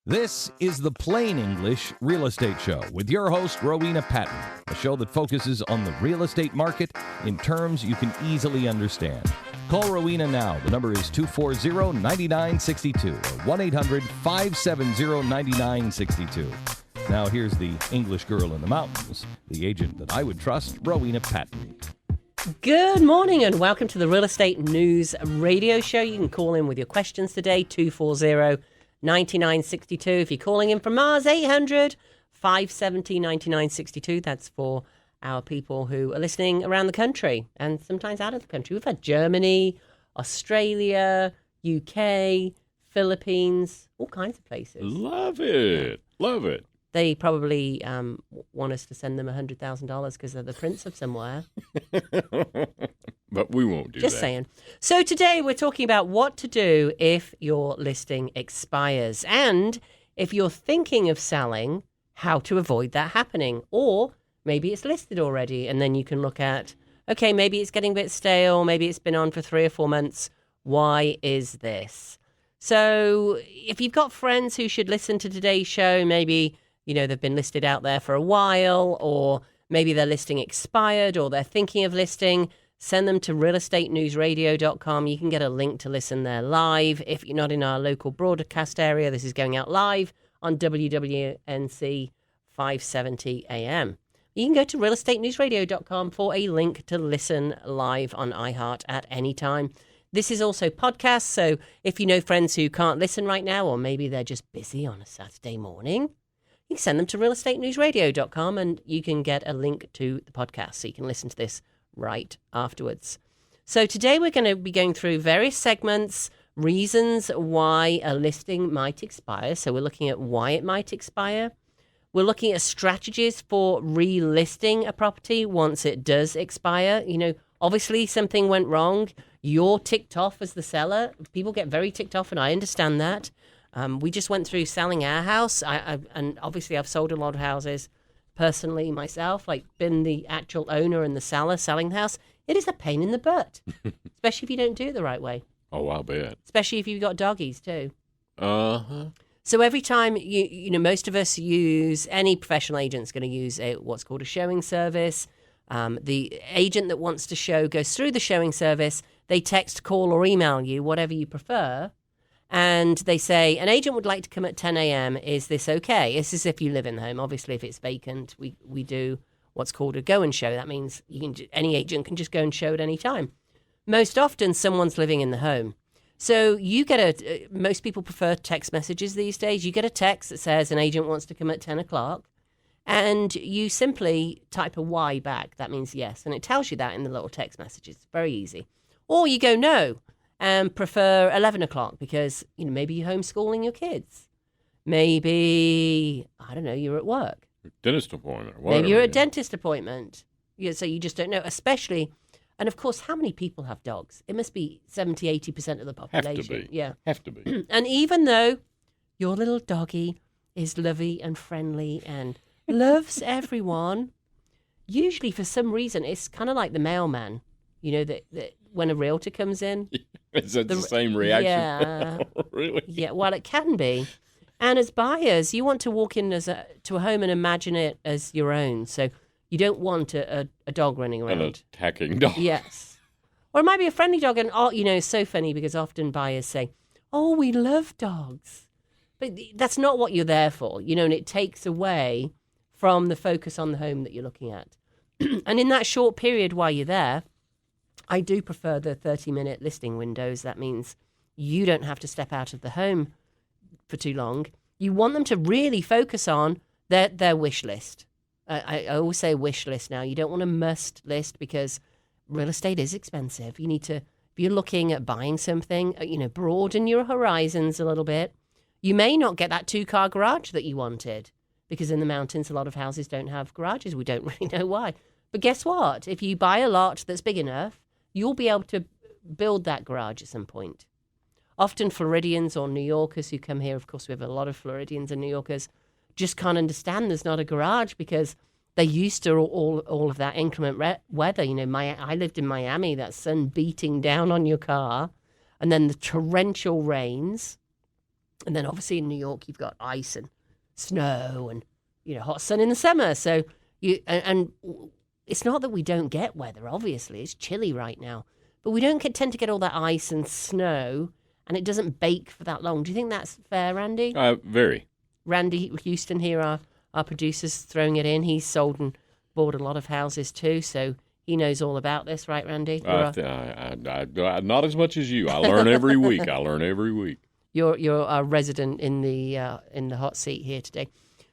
This is the Plain English Real Estate Show with your host, Rowena Patton, a show that focuses on the real estate market in terms you can easily understand. Call Rowena now. The number is 240-9962 or 1-800-570-9962. Now here's the English girl in the mountains, the agent that I would trust, Rowena Patton. Good morning and welcome to the Real Estate News Radio Show. You can call in with your questions today, 240-9962. If you're calling in from Mars, 800-570-9962. That's for our people who are listening around the country and sometimes out of the country. We've had Germany, Australia, UK, Philippines, all kinds of places. Love it. Love it. They probably want us to send them $100,000 because they're the prince of somewhere. But we won't do that. Just saying. So today we're talking about what to do if your listing expires. And if you're thinking of selling, how to avoid that happening. Or maybe it's listed already and then you can look at, okay, maybe it's getting a bit stale. Maybe it's been on for 3 or 4 months. Why is this? So if you've got friends who should listen to today's show, maybe they've been listed out there for a while, or maybe their listing expired, or they're thinking of listing, send them to realestatenewsradio.com. You can get a link to listen there live. If you're not in our local broadcast area, this is going out live on WWNC 570 AM. You can go to realestatenewsradio.com for a link to listen live on iHeart at any time. This is also podcast, so if you know friends who can't listen right now, or maybe they're just busy on a Saturday morning, you can send them to realestatenewsradio.com and you can get a link to the podcast so you can listen to this right afterwards. So today we're going to be going through various segments, reasons why a listing might expire. So we're looking at why it might expire. We're looking at strategies for relisting a property once it does expire. Obviously something went wrong. You're ticked off as the seller. People get very ticked off, and I understand that. We just went through selling our house, and obviously I've sold a lot of houses personally myself, like been the actual owner and the seller selling the house. It is a pain in the butt, especially if you don't do it the right way. Oh, I'll bet. Especially if you've got doggies too. Uh-huh. So every time, most of us use, any professional agent's going to use what's called a showing service. The agent that wants to show goes through the showing service. They text, call, or email you, whatever you prefer. And they say, an agent would like to come at 10 a.m. Is this okay? This is if you live in the home. Obviously, if it's vacant, we do what's called a go and show. That means any agent can just go and show at any time. Most often, someone's living in the home. So you get most people prefer text messages these days. You get a text that says an agent wants to come at 10 o'clock. And you simply type a Y back. That means yes. And it tells you that in the little text messages. It's very easy. Or you go no. And prefer 11 o'clock because, maybe you're homeschooling your kids. Maybe, I don't know, you're at work. Dentist appointment. Maybe you're at a dentist appointment. So you just don't know, especially, and of course, how many people have dogs? It must be 70, 80% of the population. Have to be. Yeah. Have to be. And even though your little doggy is lovey and friendly and loves everyone, usually for some reason, it's kind of like the mailman, that when a realtor comes in. Is that the same reaction? Yeah. Really? Yeah, well, it can be. And as buyers, you want to walk in to a home and imagine it as your own. So you don't want a dog running around. An attacking dog. Yes. Or it might be a friendly dog. And, it's so funny because often buyers say, oh, we love dogs. But that's not what you're there for, and it takes away from the focus on the home that you're looking at. And in that short period while you're there, I do prefer the 30-minute listing windows. That means you don't have to step out of the home for too long. You want them to really focus on their wish list. I always say wish list now. You don't want a must list because real estate is expensive. You need to, if you're looking at buying something, broaden your horizons a little bit. You may not get that 2-car garage that you wanted because in the mountains, a lot of houses don't have garages. We don't really know why. But guess what? If you buy a lot that's big enough, you'll be able to build that garage at some point. Often Floridians or New Yorkers who come here, of course, we have a lot of Floridians and New Yorkers, just can't understand there's not a garage because they're used to all of that inclement weather. I lived in Miami, that sun beating down on your car, and then the torrential rains. And then obviously in New York, you've got ice and snow and, hot sun in the summer. So and it's not that we don't get weather, obviously. It's chilly right now. But we don't tend to get all that ice and snow, and it doesn't bake for that long. Do you think that's fair, Randy? Very. Randy Houston here, our producer's throwing it in. He's sold and bought a lot of houses too, so he knows all about this, right, Randy? Not as much as you. I learn every week. You're a resident in the hot seat here today.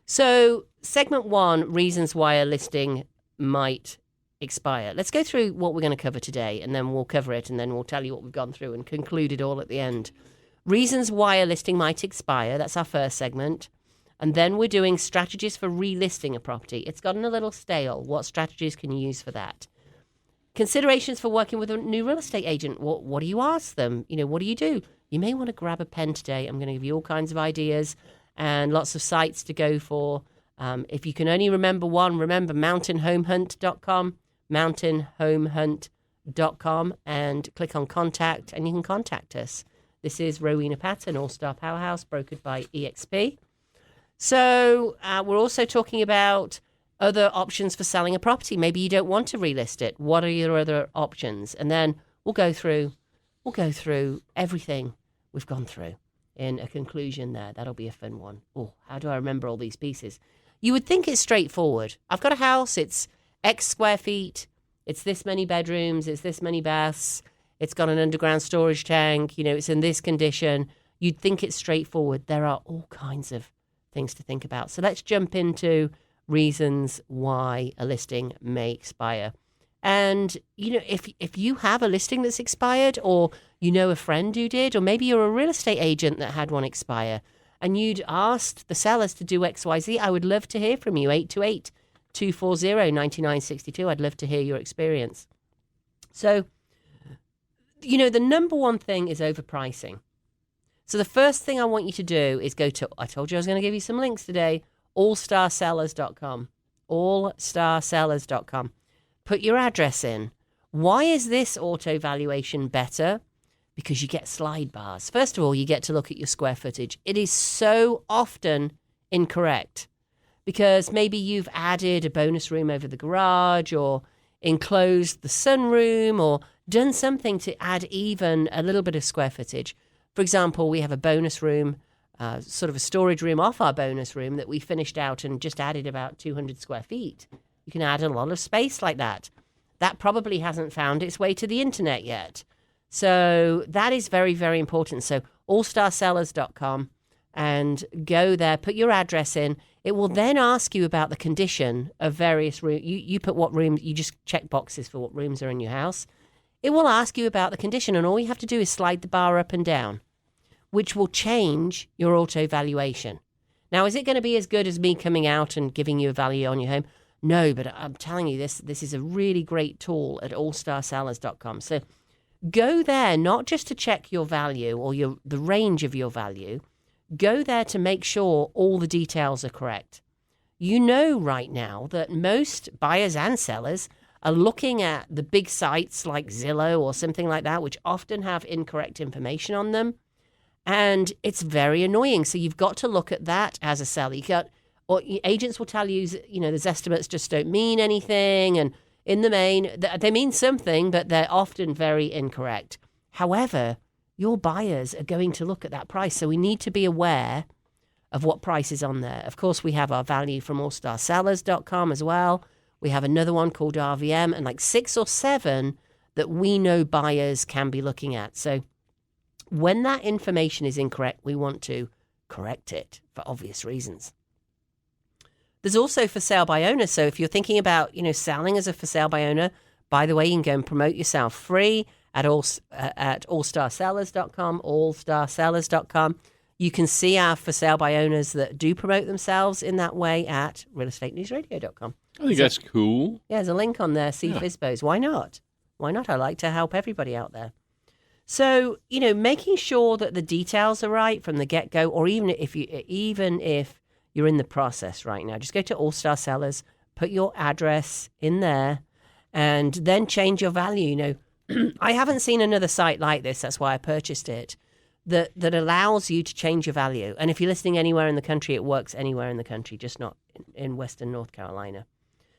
So, segment 1, reasons why a listing might expire. Let's go through what we're going to cover today, and then we'll cover it, and then we'll tell you what we've gone through and conclude it all at the end. Reasons why a listing might expire. That's our first segment. And then we're doing strategies for relisting a property. It's gotten a little stale. What strategies can you use for that? Considerations for working with a new real estate agent. What do you ask them? What do you do? You may want to grab a pen today. I'm going to give you all kinds of ideas and lots of sites to go for. If you can only remember one, remember mountainhomehunt.com, mountainhomehunt.com, and click on contact, and you can contact us. This is Rowena Patton, All-Star Powerhouse, brokered by EXP. So we're also talking about other options for selling a property. Maybe you don't want to relist it. What are your other options? And then we'll go through everything we've gone through in a conclusion there. That'll be a fun one. Oh, how do I remember all these pieces? You would think it's straightforward. I've got a house. It's X square feet. It's this many bedrooms. It's this many baths. It's got an underground storage tank. It's in this condition. You'd think it's straightforward. There are all kinds of things to think about. So let's jump into reasons why a listing may expire. And, if you have a listing that's expired, or a friend who did, or maybe you're a real estate agent that had one expire, and you'd asked the sellers to do XYZ, I would love to hear from you. 828-240-9962. I'd love to hear your experience. So, the number one thing is overpricing. So the first thing I want you to do is go to, I told you I was going to give you some links today, allstarsellers.com. Allstarsellers.com. Put your address in. Why is this auto valuation better? Because you get slide bars. First of all, you get to look at your square footage. It is so often incorrect because maybe you've added a bonus room over the garage, or enclosed the sunroom, or done something to add even a little bit of square footage. For example, we have a bonus room, sort of a storage room off our bonus room that we finished out and just added about 200 square feet. You can add a lot of space like that. That probably hasn't found its way to the internet yet. So that is very, very important. So allstarsellers.com, and go there, put your address in. It will then ask you about the condition of various rooms. You put what room, you just check boxes for what rooms are in your house. It will ask you about the condition, and all you have to do is slide the bar up and down, which will change your auto valuation. Now, is it going to be as good as me coming out and giving you a value on your home? No, but I'm telling you, this is a really great tool at allstarsellers.com. So go there not just to check your value or the range of your value. Go there to make sure all the details are correct. Right now that most buyers and sellers are looking at the big sites like Zillow or something like that, which often have incorrect information on them. And it's very annoying. So you've got to look at that as a seller. Or agents will tell you, those estimates just don't mean anything. And in the main, they mean something, but they're often very incorrect. However, your buyers are going to look at that price. So we need to be aware of what price is on there. Of course, we have our value from allstarsellers.com as well. We have another one called RVM, and like 6 or 7 that we know buyers can be looking at. So when that information is incorrect, we want to correct it for obvious reasons. There's also for sale by owner. So if you're thinking about, selling as a for sale by owner, by the way, you can go and promote yourself free at allstarsellers.com, allstarsellers.com. You can see our for sale by owners that do promote themselves in that way at realestateenewsradio.com. I think that's cool. Yeah, there's a link on there. See FISBOs. Why not? Why not? I like to help everybody out there. So, making sure that the details are right from the get-go, or even if you're in the process right now, just go to All Star Sellers, put your address in there, and then change your value. I haven't seen another site like this. That's why I purchased it. that allows you to change your value. And if you're listing anywhere in the country, it works anywhere in the country, just not in Western North Carolina.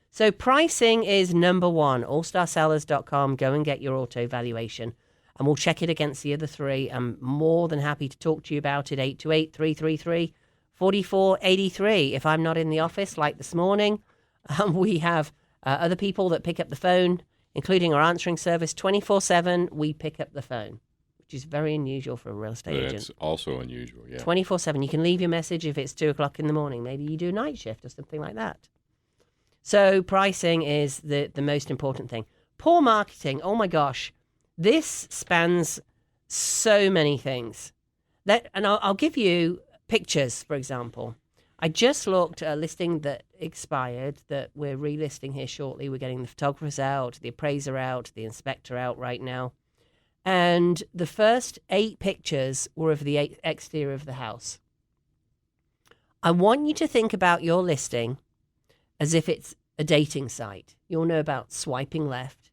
So pricing is number one. allstarsellers.com. Go and get your auto valuation, and we'll check it against the other three. I'm more than happy to talk to you about it. 828-333-4483. If I'm not in the office, like this morning, we have other people that pick up the phone, including our answering service 24/7. We pick up the phone, which is very unusual for a real estate agent. It's also unusual, yeah. 24/7. You can leave your message if it's 2 o'clock in the morning. Maybe you do a night shift or something like that. So pricing is the most important thing. Poor marketing. Oh my gosh. This spans so many things. And I'll give you pictures, for example. I just looked at a listing that expired that we're relisting here shortly. We're getting the photographers out, the appraiser out, the inspector out right now. And the first 8 pictures were of the exterior of the house. I want you to think about your listing as if it's a dating site. You'll know about swiping left.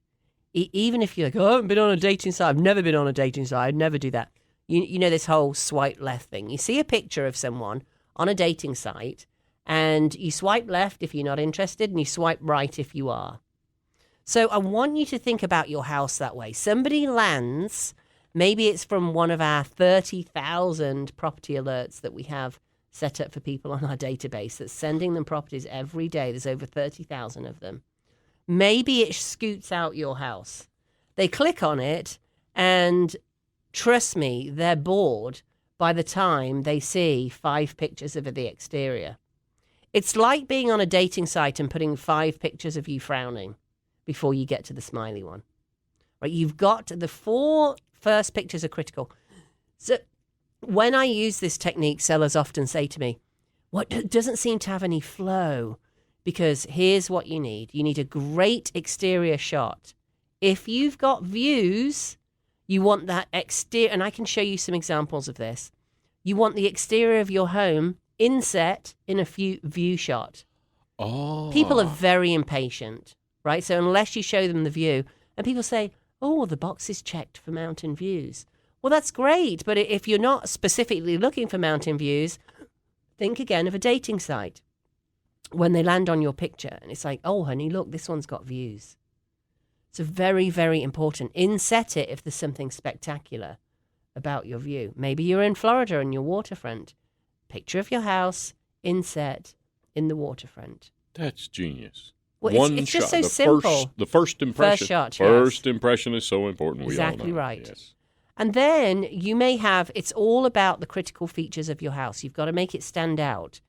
Even if you're like, oh, I haven't been on a dating site. I've never been on a dating site. I'd never do that. You know this whole swipe left thing. You see a picture of someone on a dating site, and you swipe left if you're not interested, and you swipe right if you are. So I want you to think about your house that way. Somebody lands, maybe it's from one of our 30,000 property alerts that we have set up for people on our database that's sending them properties every day. There's over 30,000 of them. Maybe it scoots out your house. They click on it, and trust me, they're bored by the time they see 5 pictures of the exterior. It's like being on a dating site and putting 5 pictures of you frowning before you get to the smiley one. Right? You've got the 4 first pictures are critical. So when I use this technique, sellers often say to me, what doesn't seem to have any flow? Because here's what you need. You need a great exterior shot. If you've got views, you want that exterior, and I can show you some examples of this. You want the exterior of your home inset in a view shot. Oh. People are very impatient, right? So unless you show them the view, and people say, oh, the box is checked for mountain views. Well, that's great, but if you're not specifically looking for mountain views, think again of a dating site. When they land on your picture, and it's like, oh, honey, look, this one's got views. So very, very important. Inset it if there's something spectacular about your view. Maybe you're in Florida and you're waterfront. Picture of your house, inset in the waterfront. That's genius. Well, One it's shot. just so simple. The first impression. First shot, First yes. impression is so important. Exactly we all know. right. Yes. And then you may have, it's all about the critical features of your house. You've got to make it stand out.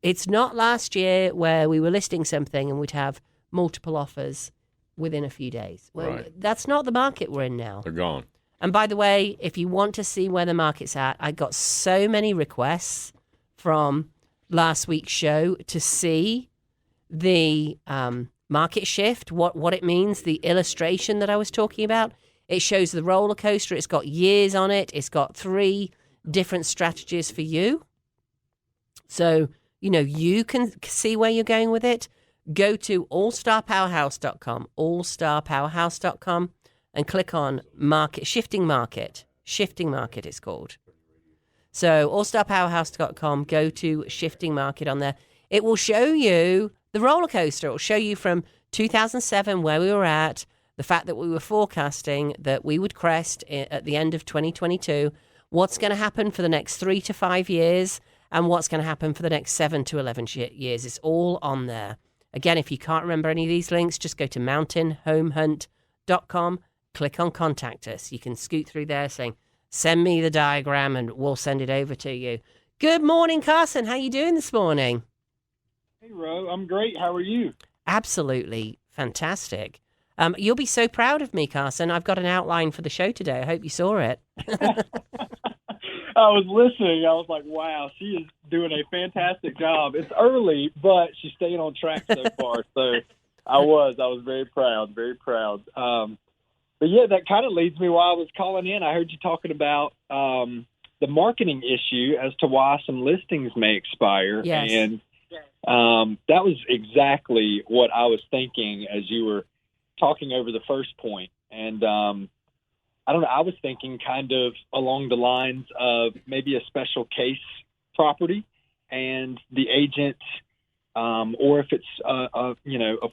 It's not last year where we were listing something and we'd have multiple offers within a few days. Well, right. That's not the market we're in now. They're gone. And by the way, if you want to see where the market's at, I got so many requests from last week's show to see the market shift, what it means, the illustration that I was talking about. It shows the roller coaster. It's got years on it. It's got 3 different strategies for you. So, you can see where you're going with it. Go to allstarpowerhouse.com, allstarpowerhouse.com, and click on market, shifting market. Shifting market is called. So allstarpowerhouse.com, go to shifting market on there. It will show you the roller coaster. It will show you from 2007 where we were at, the fact that we were forecasting that we would crest at the end of 2022, what's going to happen for the next 3 to 5 years, and what's going to happen for the next 7 to 11 years. It's all on there. Again, if you can't remember any of these links, just go to mountainhomehunt.com, click on Contact Us. You can scoot through there saying, send me the diagram, and we'll send it over to you. Good morning, Carson. How you doing this morning? Hey, Ro. I'm great. How are you? Absolutely fantastic. You'll be so proud of me, Carson. I've got an outline for the show today. I hope you saw it. I was listening. I was like, wow, she is doing a fantastic job. It's early, but she's staying on track so far. So I was very proud, very proud. But yeah, that kind of leads me while I was calling in. I heard you talking about the marketing issue as to why some listings may expire. Yes. And that was exactly what I was thinking as you were talking over the first point. And I don't know. I was thinking kind of along the lines of maybe a special case property, and the agent, or if it's a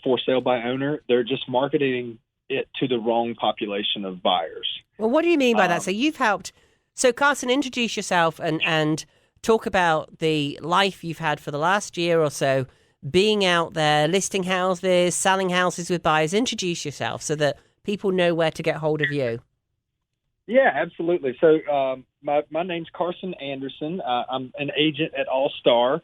for sale by owner, they're just marketing it to the wrong population of buyers. Well, what do you mean by that? So you've helped. So Carson, introduce yourself and talk about the life you've had for the last year or so, being out there, listing houses, selling houses with buyers. Introduce yourself so that people know where to get hold of you. Yeah, absolutely. So my name's Carson Anderson. I'm an agent at All Star.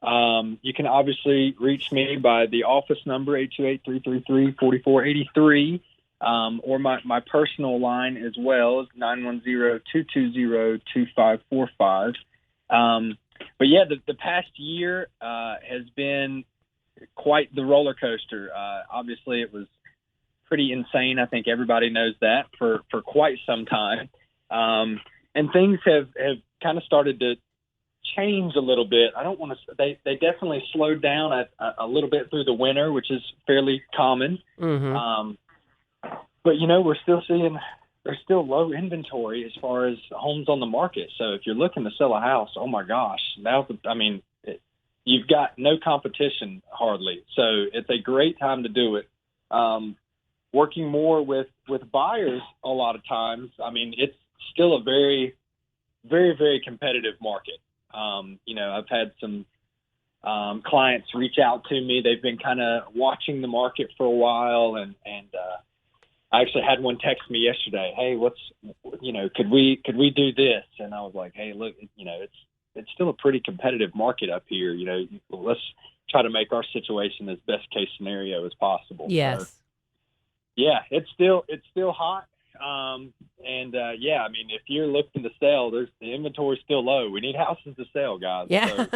You can obviously reach me by the office number, 828-333-4483, or my personal line as well is 910-220-2545. But yeah, the past year has been quite the roller coaster. Obviously, it was pretty insane. I think everybody knows that for quite some time. And things have kind of started to change a little bit. I don't want to. They definitely slowed down a little bit through the winter, which is fairly common. Mm-hmm. But we're still seeing there's still low inventory as far as homes on the market. So if you're looking to sell a house, oh my gosh, you've got no competition hardly. So it's a great time to do it. Working more with buyers a lot of times. I mean, it's still a very, very, very competitive market. I've had some clients reach out to me. They've been kind of watching the market for a while, and I actually had one text me yesterday. Hey, could we do this? And I was like, hey, look, it's still a pretty competitive market up here. Let's try to make our situation as best case scenario as possible. Yes. So, yeah, it's still hot. If you're looking to sell, the inventory's still low. We need houses to sell, guys. Yeah.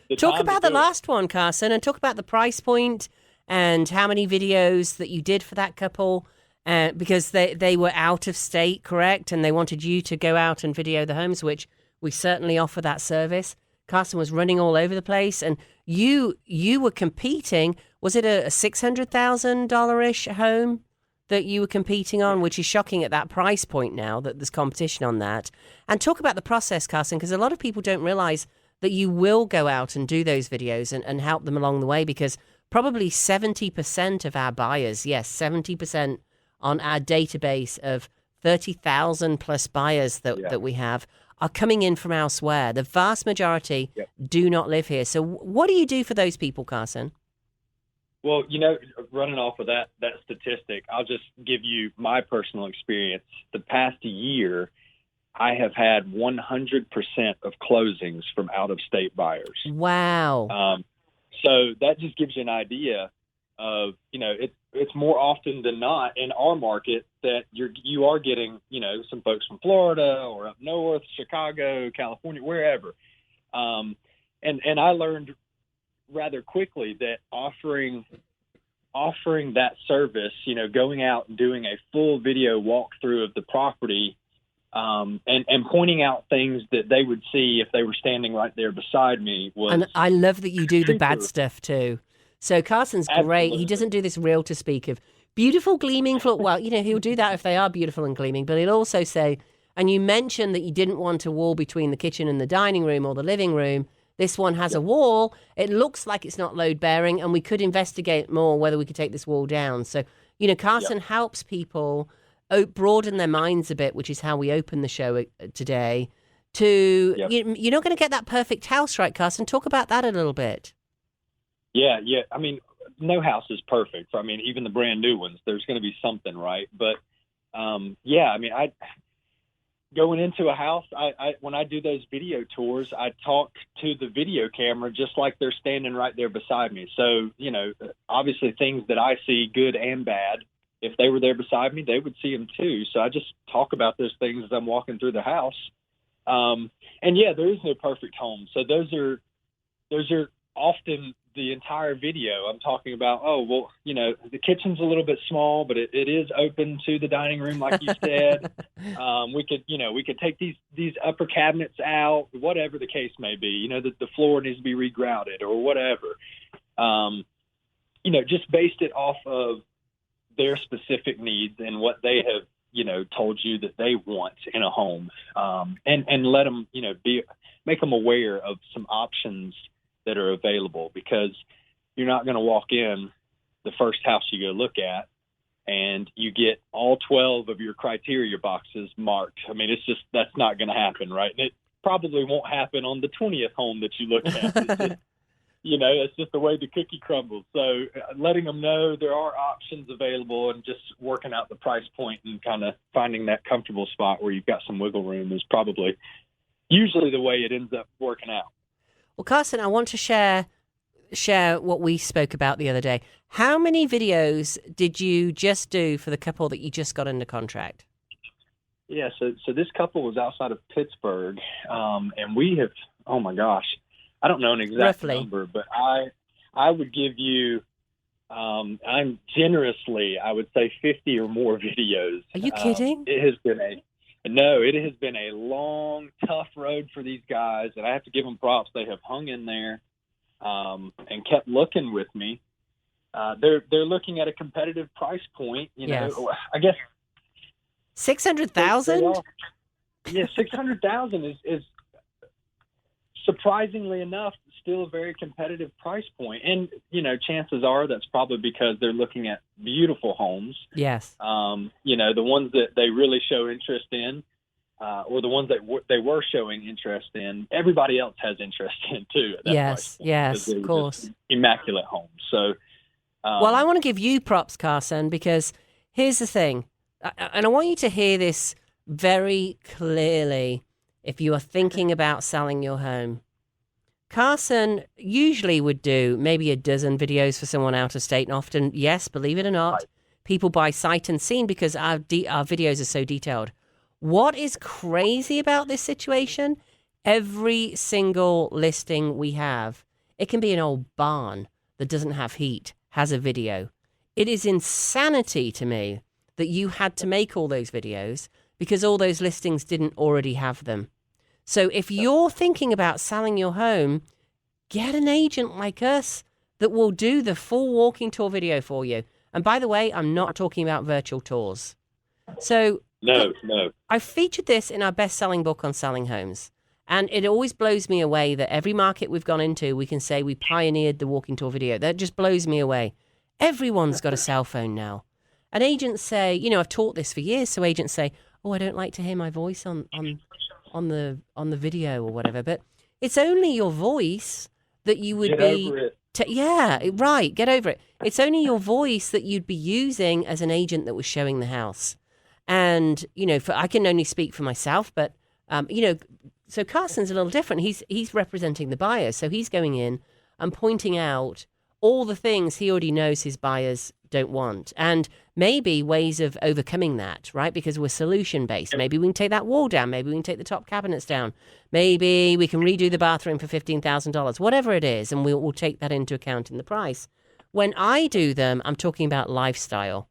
So talk about the last one, Carson, and talk about the price point and how many videos that you did for that couple, because they were out of state, correct? And they wanted you to go out and video the homes, which we certainly offer that service. Carson was running all over the place, and you were competing. Was it a $600,000-ish home that you were competing on, which is shocking at that price point now that there's competition on that? And talk about the process, Carson, because a lot of people don't realize that you will go out and do those videos and help them along the way, because probably 70% of our buyers, yes, 70% on our database of 30,000 plus buyers that we have are coming in from elsewhere. The vast majority do not live here. So what do you do for those people, Carson? Well, running off of that statistic, I'll just give you my personal experience. The past year, I have had 100% of closings from out-of-state buyers. Wow. So that just gives you an idea of, it's more often than not in our market that you are getting, some folks from Florida or up north, Chicago, California, wherever. And I learned rather quickly that offering that service, going out and doing a full video walkthrough of the property, and pointing out things that they would see if they were standing right there beside me was. And I love that you do the bad stuff too. So Carson's great. Absolutely. He doesn't do this realtor speak of beautiful gleaming floor. Well, he'll do that if they are beautiful and gleaming, but he'll also say, and you mentioned that you didn't want a wall between the kitchen and the dining room or the living room. This one has a wall. It looks like it's not load bearing, and we could investigate more whether we could take this wall down. So, Carson helps people broaden their minds a bit, which is how we open the show today. You're not going to get that perfect house, right, Carson? Talk about that a little bit. Yeah. I mean, no house is perfect. I mean, even the brand new ones, there's going to be something, right? But going into a house, I when I do those video tours, I talk to the video camera just like they're standing right there beside me. So, obviously things that I see, good and bad, if they were there beside me, they would see them too. So I just talk about those things as I'm walking through the house. There is no perfect home. So those are often the entire video. I'm talking about, the kitchen's a little bit small, but it is open to the dining room, like you said. We could take these upper cabinets out, whatever the case may be. That the floor needs to be regrouted or whatever. Just based it off of their specific needs and what they have told you that they want in a home, and let them, make them aware of some options that are available, because you're not going to walk in the first house you go look at and you get all 12 of your criteria boxes marked. I mean, that's not going to happen, right? And it probably won't happen on the 20th home that you look at. It's just, it's just the way the cookie crumbles. So letting them know there are options available and just working out the price point and kind of finding that comfortable spot where you've got some wiggle room is probably usually the way it ends up working out. Well, Carson, I want to share what we spoke about the other day. How many videos did you just do for the couple that you just got under contract? Yeah, so this couple was outside of Pittsburgh, and we have, oh my gosh, I don't know an exact number, but I would give you, I'm generously, I would say 50 or more videos. Are you kidding? It has been a long, tough road for these guys, and I have to give them props. They have hung in there and kept looking with me. They're looking at a competitive price point. Yes. I guess 600,000. Yeah, 600,000 is surprisingly enough still a very competitive price point. And chances are that's probably because they're looking at beautiful homes. Yes. The ones that they really show interest in, or the ones that they were showing interest in, everybody else has interest in too. At that price point, yes, of course. Immaculate homes. So, well, I want to give you props, Carson, because here's the thing, and I want you to hear this very clearly if you are thinking about selling your home. Carson usually would do maybe a dozen videos for someone out of state, and often, yes, believe it or not, right, people buy sight unseen because our videos are so detailed. What is crazy about this situation? Every single listing we have, it can be an old barn that doesn't have heat, has a video. It is insanity to me that you had to make all those videos because all those listings didn't already have them. So if you're thinking about selling your home, get an agent like us that will do the full walking tour video for you. And by the way, I'm not talking about virtual tours. So no. I featured this in our best-selling book on selling homes. And it always blows me away that every market we've gone into, we can say we pioneered the walking tour video. That just blows me away. Everyone's got a cell phone now. And agents say, I've taught this for years, so agents say, oh, I don't like to hear my voice on the video or whatever. But it's only your voice that you would be... Get over it. It's only your voice that you'd be using as an agent that was showing the house. And, I can only speak for myself, but, so Carson's a little different. He's representing the buyer. So he's going in and pointing out all the things he already knows his buyers don't want. And maybe ways of overcoming that, right? Because we're solution-based. Maybe we can take that wall down. Maybe we can take the top cabinets down. Maybe we can redo the bathroom for $15,000, whatever it is. And we'll take that into account in the price. When I do them, I'm talking about lifestyle.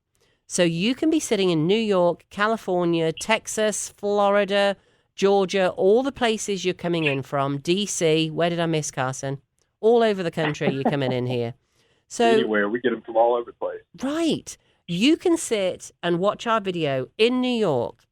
So you can be sitting in New York, California, Texas, Florida, Georgia, all the places you're coming in from, DC. Where did I miss, Carson? All over the country you're coming in here. So anywhere, we get them from all over the place. Right. You can sit and watch our video in New York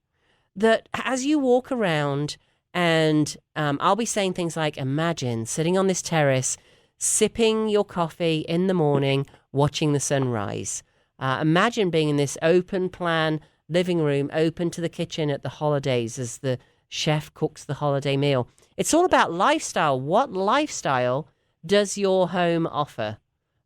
that as you walk around, and I'll be saying things like, imagine sitting on this terrace, sipping your coffee in the morning, watching the sunrise. Imagine being in this open plan living room, open to the kitchen at the holidays as the chef cooks the holiday meal. It's all about lifestyle. What lifestyle does your home offer,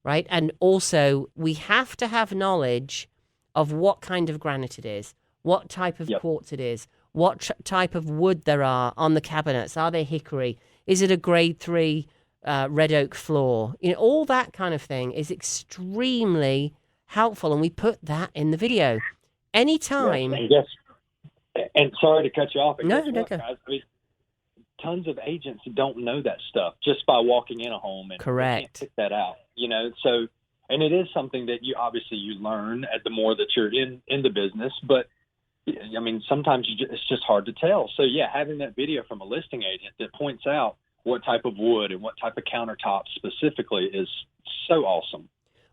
right? And also, we have to have knowledge of what kind of granite it is, what type of quartz it is, what type of wood there are on the cabinets. Are they hickory? Is it a grade 3 red oak floor? All that kind of thing is extremely helpful, and we put that in the video. Anytime. Yes. And sorry to cut you off. No, go. Guys? I mean, tons of agents don't know that stuff just by walking in a home, and correct, they can't pick that out. So, and it is something that you learn at the more that you're in the business. But I mean, sometimes it's just hard to tell. So having that video from a listing agent that points out what type of wood and what type of countertops specifically is so awesome.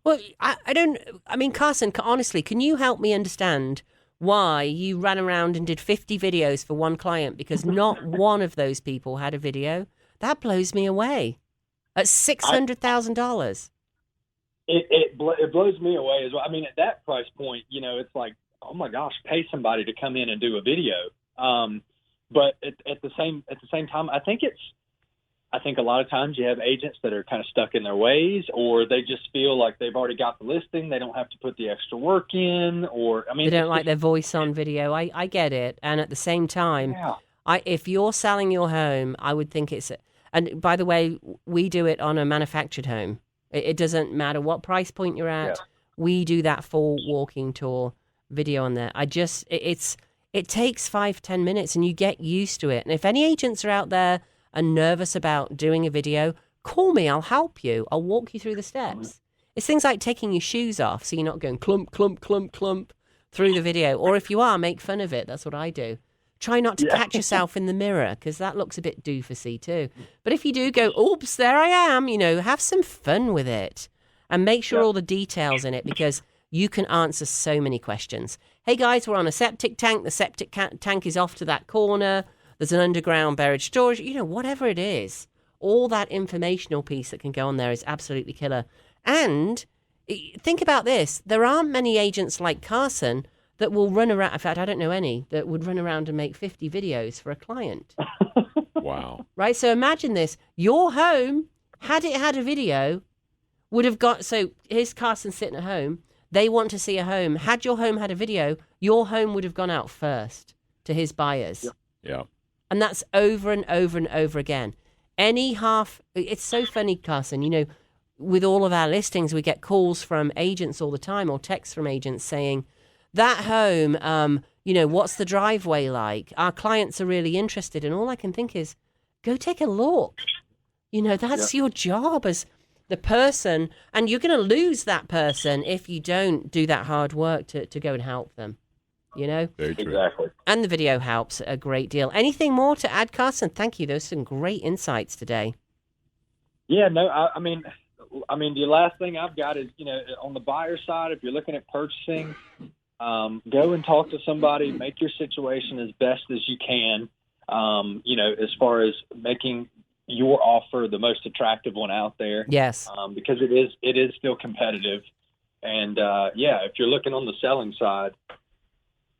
Well, I mean, Carson, honestly, can you help me understand why you ran around and did 50 videos for one client because not one of those people had a video. That blows me away. At $600,000. It blows me away as well. I mean, at that price point, it's like, oh my gosh, pay somebody to come in and do a video. But at the same time, I think a lot of times you have agents that are kind of stuck in their ways, or they just feel like they've already got the listing. They don't have to put the extra work in, they don't like their voice on video. I get it. And at the same time, if you're selling your home, I would think and by the way, we do it on a manufactured home. It doesn't matter what price point you're at. Yeah. We do that full walking tour video on there. It takes 5-10 minutes and you get used to it. And if any agents are out there and nervous about doing a video, call me. I'll help you. I'll walk you through the steps. It's things like taking your shoes off so you're not going clump, clump, clump, clump through the video. Or if you are, make fun of it. That's what I do. Try not to catch yourself in the mirror because that looks a bit doofusy too. But if you do go, oops, there I am, have some fun with it and make sure all the details in it because you can answer so many questions. Hey guys, we're on a septic tank. The septic tank is off to that corner. There's an underground buried storage, whatever it is. All that informational piece that can go on there is absolutely killer. And think about this. There aren't many agents like Carson that will run around. In fact, I don't know any that would run around and make 50 videos for a client. Wow. Right? So imagine this. Your home, had it had a video, would have got... So here's Carson sitting at home. They want to see a home. Had your home had a video, your home would have gone out first to his buyers. Yeah. And that's over and over and over again. It's so funny, Carson, with all of our listings, we get calls from agents all the time or texts from agents saying, that home, what's the driveway like? Our clients are really interested. And all I can think is, go take a look. That's your job as the person. And you're going to lose that person if you don't do that hard work to go and help them. Very true. Exactly. And the video helps a great deal. Anything more to add, Carson? Thank you. Those are some great insights today. Yeah, no, I mean, the last thing I've got is, on the buyer side, if you're looking at purchasing, go and talk to somebody, make your situation as best as you can, as far as making your offer the most attractive one out there. Yes. Because it is still competitive. And, if you're looking on the selling side,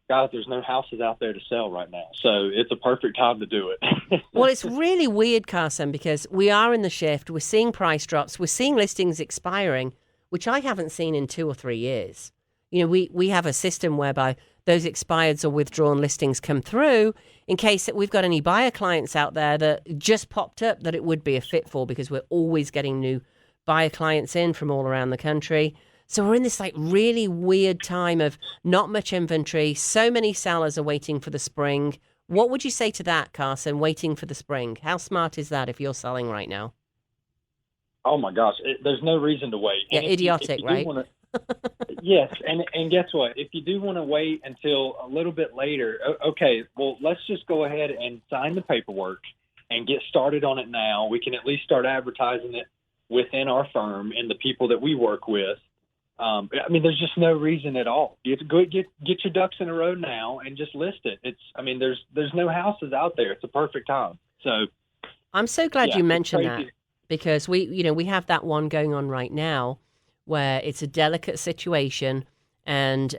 guys, there's no houses out there to sell right now. So it's a perfect time to do it. Well, it's really weird, Carson, because we are in the shift. We're seeing price drops. We're seeing listings expiring, which I haven't seen in 2 or 3 years. We have a system whereby those expired or withdrawn listings come through in case that we've got any buyer clients out there that just popped up that it would be a fit for because we're always getting new buyer clients in from all around the country. So we're in this really weird time of not much inventory. So many sellers are waiting for the spring. What would you say to that, Carson, waiting for the spring? How smart is that if you're selling right now? Oh, my gosh. There's no reason to wait. Yeah, idiotic, right? Yes. And guess what? If you do want to wait until a little bit later, okay, well, let's just go ahead and sign the paperwork and get started on it now. We can at least start advertising it within our firm and the people that we work with. There's just no reason at all. You have to go get your ducks in a row now and just list it. There's no houses out there. It's a perfect time. So I'm so glad you mentioned that because we have that one going on right now where it's a delicate situation and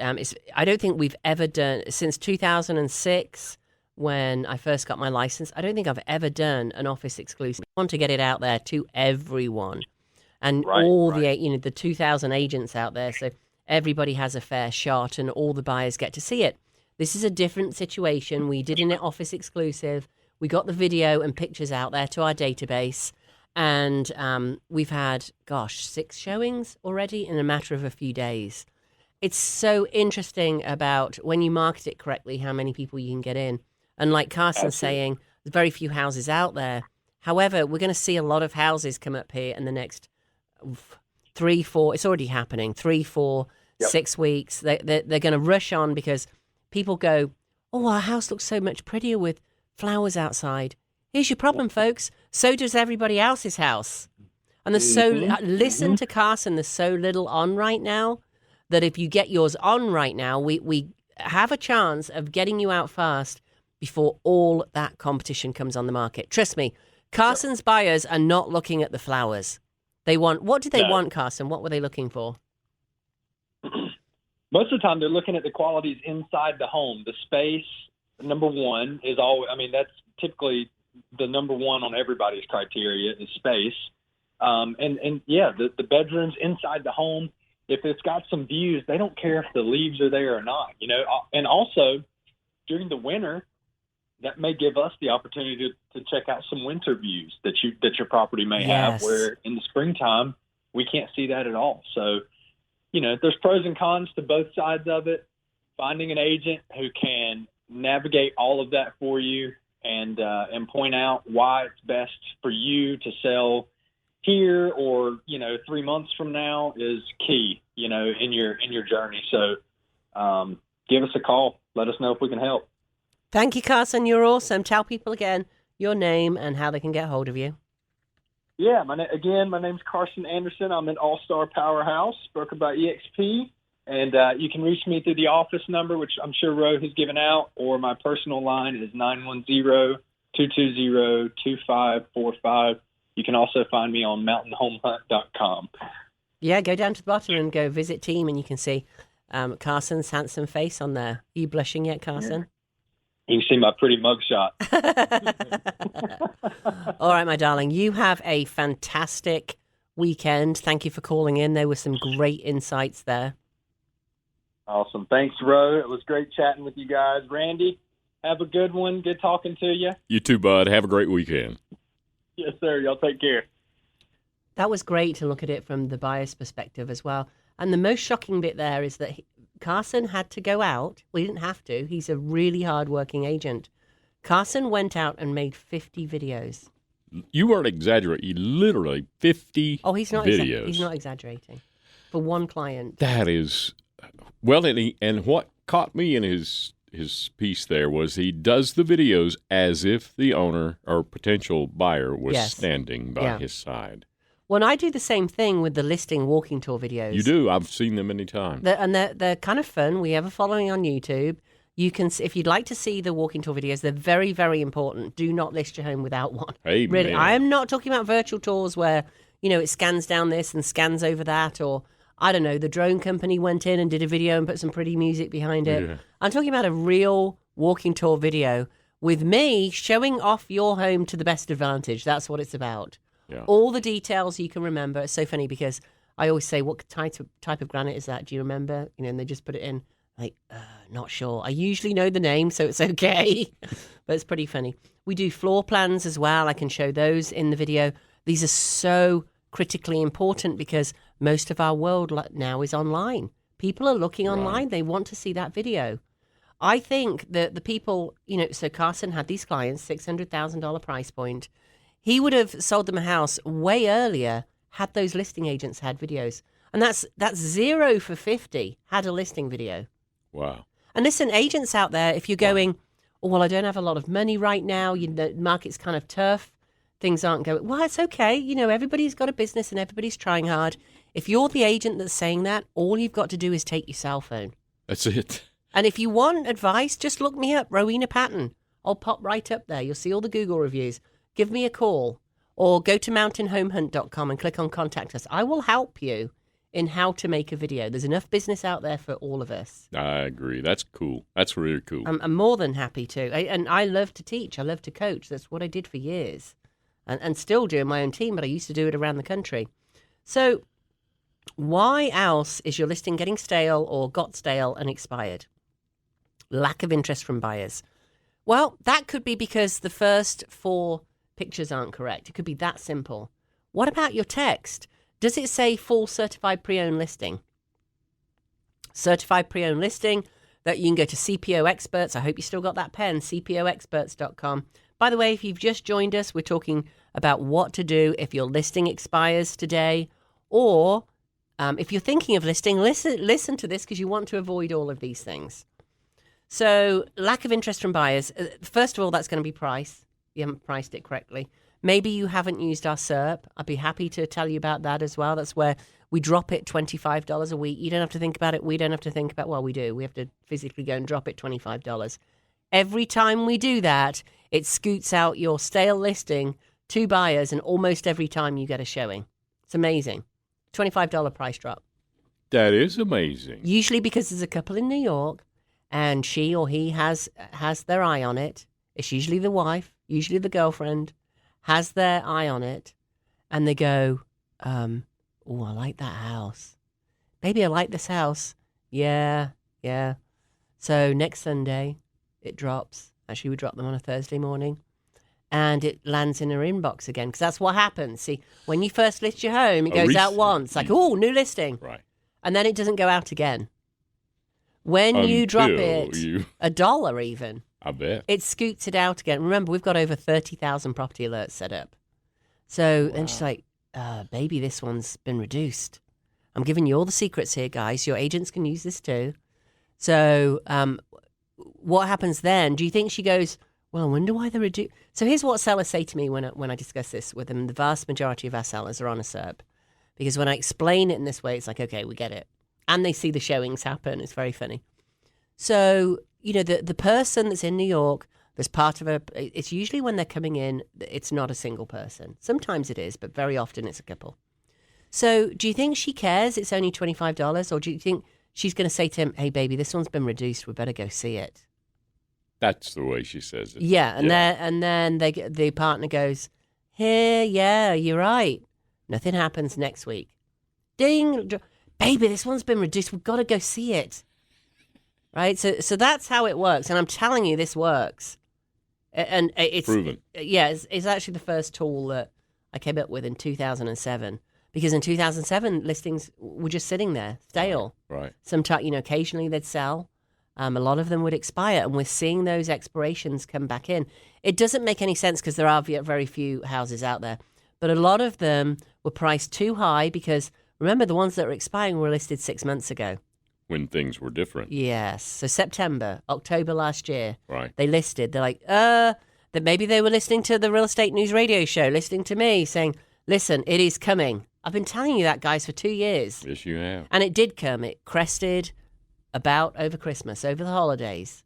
I don't think we've ever done since 2006 when I first got my license. I don't think I've ever done an office exclusive. I want to get it out there to everyone. And the 2,000 agents out there, so everybody has a fair shot and all the buyers get to see it. This is a different situation. We did an office exclusive. We got the video and pictures out there to our database. And we've had, 6 showings already in a matter of a few days. It's so interesting about when you market it correctly, how many people you can get in. And like Carson's saying, there's very few houses out there. However, we're going to see a lot of houses come up here in the next 3, 4, it's already happening, 3, 4, 6 weeks. They're going to rush on because people go, oh, our house looks so much prettier with flowers outside. Here's your problem, folks. So does everybody else's house. And there's listen to Carson, there's so little on right now that if you get yours on right now, we have a chance of getting you out fast before all that competition comes on the market. Trust me, Carson's buyers are not looking at the flowers. What did they want, Carson? What were they looking for? Most of the time, they're looking at the qualities inside the home. The space, number one, is always, that's typically the number one on everybody's criteria is space. The bedrooms inside the home, if it's got some views, they don't care if the leaves are there or not, And also, during the winter, that may give us the opportunity to check out some winter views that your property may have, where in the springtime, we can't see that at all. So, there's pros and cons to both sides of it. Finding an agent who can navigate all of that for you and point out why it's best for you to sell here or 3 months from now is key in your journey. So give us a call. Let us know if we can help. Thank you, Carson. You're awesome. Tell people again your name and how they can get hold of you. Yeah, my name's Carson Anderson. I'm an All-Star Powerhouse, broker by EXP. And you can reach me through the office number, which I'm sure Ro has given out, or my personal line is 910-220-2545. You can also find me on mountainhomehunt.com. Yeah, go down to the bottom and go visit team, and you can see Carson's handsome face on there. Are you blushing yet, Carson? Yeah. You can see my pretty mugshot. All right, my darling. You have a fantastic weekend. Thank you for calling in. There were some great insights there. Awesome. Thanks, Ro. It was great chatting with you guys. Randy, have a good one. Good talking to you. You too, bud. Have a great weekend. Yes, sir. Y'all take care. That was great to look at it from the buyer's perspective as well. And the most shocking bit there is that Carson had to go out. Well, he didn't have to. He's a really hard-working agent. Carson went out and made 50 videos. You weren't exaggerating. Literally 50 he's not videos. He's not exaggerating. For one client. That is... Well, and what caught me in his piece there was he does the videos as if the owner or potential buyer was standing by his side. Well, and I do the same thing with the listing walking tour videos. You do. I've seen them many times. They're kind of fun. We have a following on YouTube. You can, if you'd like to see the walking tour videos, they're very, very important. Do not list your home without one. Hey, really, man. I am not talking about virtual tours where, it scans down this and scans over that, or I don't know, the drone company went in and did a video and put some pretty music behind it. Yeah. I'm talking about a real walking tour video with me showing off your home to the best advantage. That's what it's about. Yeah. All the details you can remember. It's so funny because I always say, what type of granite is that? Do you remember? And they just put it in. Like, not sure. I usually know the name, so it's okay. But it's pretty funny. We do floor plans as well. I can show those in the video. These are so critically important because most of our world now is online. People are looking online. They want to see that video. I think that the people, so Carson had these clients, $600,000 price point. He would have sold them a house way earlier had those listing agents had videos. And that's 0 for 50 had a listing video. Wow. And listen, agents out there, if you're going, I don't have a lot of money right now, the market's kind of tough, things aren't going, well, it's okay. Everybody's got a business and everybody's trying hard. If you're the agent that's saying that, all you've got to do is take your cell phone. That's it. And if you want advice, just look me up, Rowena Patton. I'll pop right up there. You'll see all the Google reviews. Give me a call or go to mountainhomehunt.com and click on Contact Us. I will help you in how to make a video. There's enough business out there for all of us. I agree. That's cool. That's really cool. I'm more than happy to. And I love to teach. I love to coach. That's what I did for years and still do in my own team, but I used to do it around the country. So why else is your listing getting stale or got stale and expired? Lack of interest from buyers. Well, that could be because the first 4 pictures aren't correct. It could be that simple. What about your text? Does it say full certified pre-owned listing? Certified pre-owned listing that you can go to CPO Experts. I hope you still got that pen, cpoexperts.com. By the way, if you've just joined us, we're talking about what to do if your listing expires today, or if you're thinking of listing, listen to this because you want to avoid all of these things. So lack of interest from buyers. First of all, that's going to be price. You haven't priced it correctly. Maybe you haven't used our SERP. I'd be happy to tell you about that as well. That's where We drop it $25 a week. You don't have to think about it. We don't have to think about, well, we do. We have to physically go and drop it $25. Every time we do that, it scoots out your stale listing to buyers, and almost every time you get a showing. It's amazing. $25 price drop. That is amazing. Usually because there's a couple in New York and she or he has their eye on it. It's usually the wife, usually the girlfriend, has their eye on it. And they go, oh, I like that house. Baby, I like this house. Yeah. So next Sunday, it drops. Actually, we drop them on a Thursday morning. And it lands in her inbox again, because that's what happens. See, when you first list your home, it goes out once, like, oh, new listing. Right. And then it doesn't go out again. When you drop it, $1 even, I bet. it scoots it out again. Remember, we've got over 30,000 property alerts set up. So, and she's like, baby, this one's been reduced. I'm giving you all the secrets here, guys. Your agents can use this too. So what happens then? Do you think she goes, well, I wonder why they're reduced? So here's what sellers say to me when I discuss this with them. The vast majority of our sellers are on a SERP. Because when I explain it in this way, it's like, okay, we get it. And they see the showings happen. It's very funny. So, the person that's in New York, there's part of it's usually when they're coming in, it's not a single person. Sometimes it is, but very often it's a couple. So do you think she cares it's only $25? Or do you think she's going to say to him, hey, baby, this one's been reduced. We better go see it. That's the way she says it. Yeah, and then the partner goes, here, yeah, you're right. Nothing happens next week. Ding, baby, this one's been reduced. We've got to go see it. Right? So that's how it works. And I'm telling you, this works. And it's proven. Yeah, it's actually the first tool that I came up with in 2007. Because in 2007, listings were just sitting there, stale. Right. Sometimes, occasionally they'd sell. A lot of them would expire, and we're seeing those expirations come back in. It doesn't make any sense because there are very few houses out there. But a lot of them were priced too high because, remember, the ones that were expiring were listed 6 months ago. When things were different. Yes. So September, October last year, right. They listed. They're like, that maybe they were listening to the Real Estate News radio show, listening to me, saying, listen, it is coming. I've been telling you that, guys, for 2 years. Yes, you have. And it did come. It crested about over Christmas, over the holidays.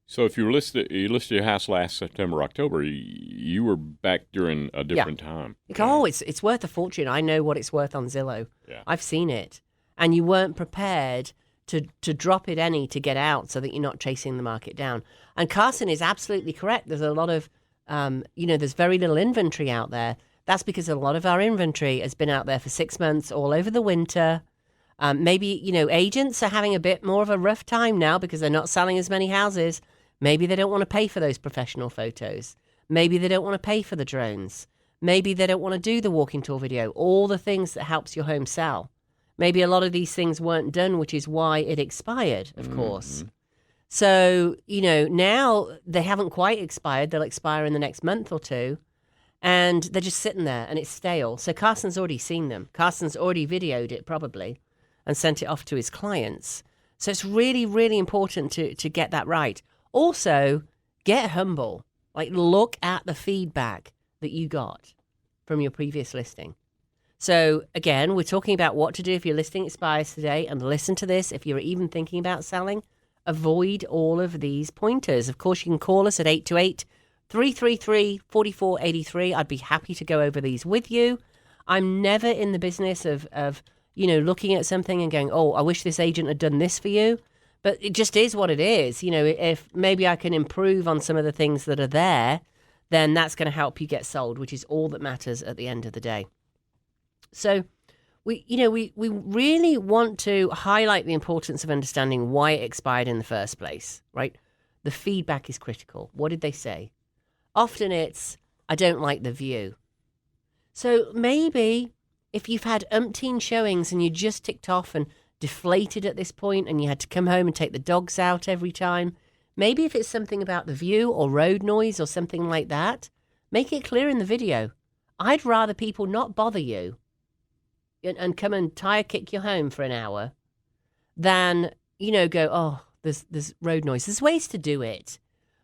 So if you listed your house last September, October, you were back during a different time. Oh, it's worth a fortune. I know what it's worth on Zillow. Yeah. I've seen it. And you weren't prepared to drop it any to get out so that you're not chasing the market down. And Carson is absolutely correct. There's a lot of, there's very little inventory out there. That's because a lot of our inventory has been out there for 6 months, all over the winter. Maybe, agents are having a bit more of a rough time now because they're not selling as many houses. Maybe they don't want to pay for those professional photos. Maybe they don't want to pay for the drones. Maybe they don't want to do the walking tour video, all the things that helps your home sell. Maybe a lot of these things weren't done, which is why it expired, of course. So, now they haven't quite expired. They'll expire in the next month or two. And they're just sitting there and it's stale. So Carson's already seen them. Carson's already videoed it probably and sent it off to his clients. So it's really, really important to get that right. Also, get humble. Like, look at the feedback that you got from your previous listing. So again, we're talking about what to do if your listing expires today, and listen to this. If you're even thinking about selling, avoid all of these pointers. Of course, you can call us at 828-333-4483. I'd be happy to go over these with you. I'm never in the business of looking at something and going, oh, I wish this agent had done this for you. But it just is what it is. If maybe I can improve on some of the things that are there, then that's going to help you get sold, which is all that matters at the end of the day. So we really want to highlight the importance of understanding why it expired in the first place, right? The feedback is critical. What did they say? Often it's, I don't like the view. So maybe if you've had umpteen showings and you just ticked off and deflated at this point and you had to come home and take the dogs out every time, maybe if it's something about the view or road noise or something like that, make it clear in the video. I'd rather people not bother you and come and tire kick you home for an hour than, go, oh, there's road noise. There's ways to do it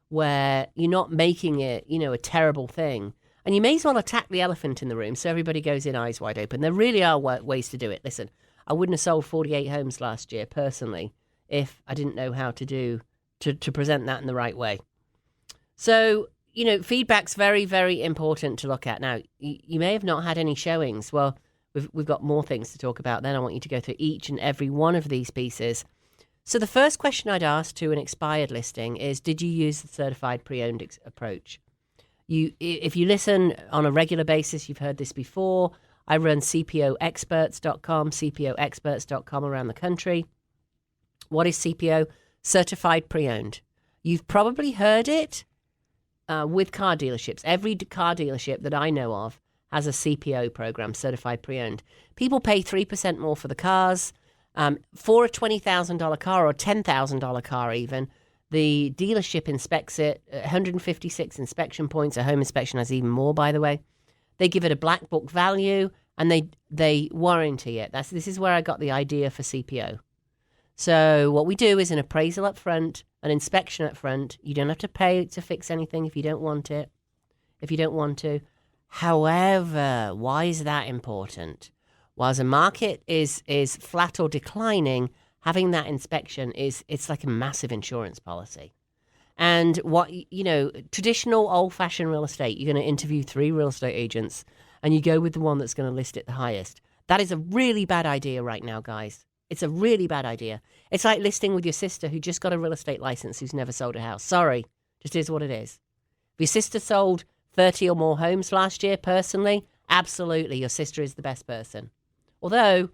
where you're not making it, a terrible thing. And you may as well attack the elephant in the room so everybody goes in eyes wide open. There really are ways to do it. Listen, I wouldn't have sold 48 homes last year personally if I didn't know how to present that in the right way. So, feedback's very, very important to look at. Now, you may have not had any showings. Well, we've got more things to talk about then. I want you to go through each and every one of these pieces. So the first question I'd ask to an expired listing is, did you use the certified pre-owned approach? If you listen on a regular basis, you've heard this before. I run cpoexperts.com around the country. What is CPO? Certified pre-owned. You've probably heard it with car dealerships. Every car dealership that I know of has a CPO program, certified pre-owned. People pay 3% more for the cars. For a $20,000 car or $10,000 car even, the dealership inspects it, 156 inspection points. A home inspection has even more, by the way. They give it a black book value, and they warranty it. This is where I got the idea for CPO. So what we do is an appraisal up front, an inspection up front. You don't have to pay to fix anything if you don't want it, if you don't want to. However, why is that important? While the market is flat or declining, having that inspection it's like a massive insurance policy. And traditional old-fashioned real estate, you're going to interview 3 real estate agents, and you go with the one that's going to list it the highest. That is a really bad idea right now, guys. It's a really bad idea. It's like listing with your sister who just got a real estate license who's never sold a house. Sorry, just is what it is. If your sister sold 30 or more homes last year, personally, absolutely, your sister is the best person. Although,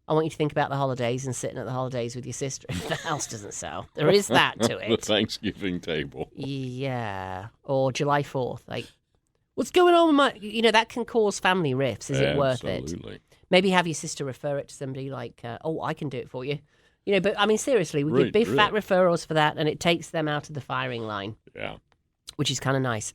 I want you to think about the holidays and sitting at the holidays with your sister if the house doesn't sell. There is that to it. The Thanksgiving table. Yeah. Or July 4th. Like, what's going on with my... that can cause family rifts. Is it worth it? Absolutely. Maybe have your sister refer it to somebody like, I can do it for you. But I mean, seriously, we give big fat referrals for that, and it takes them out of the firing line. Yeah. Which is kind of nice.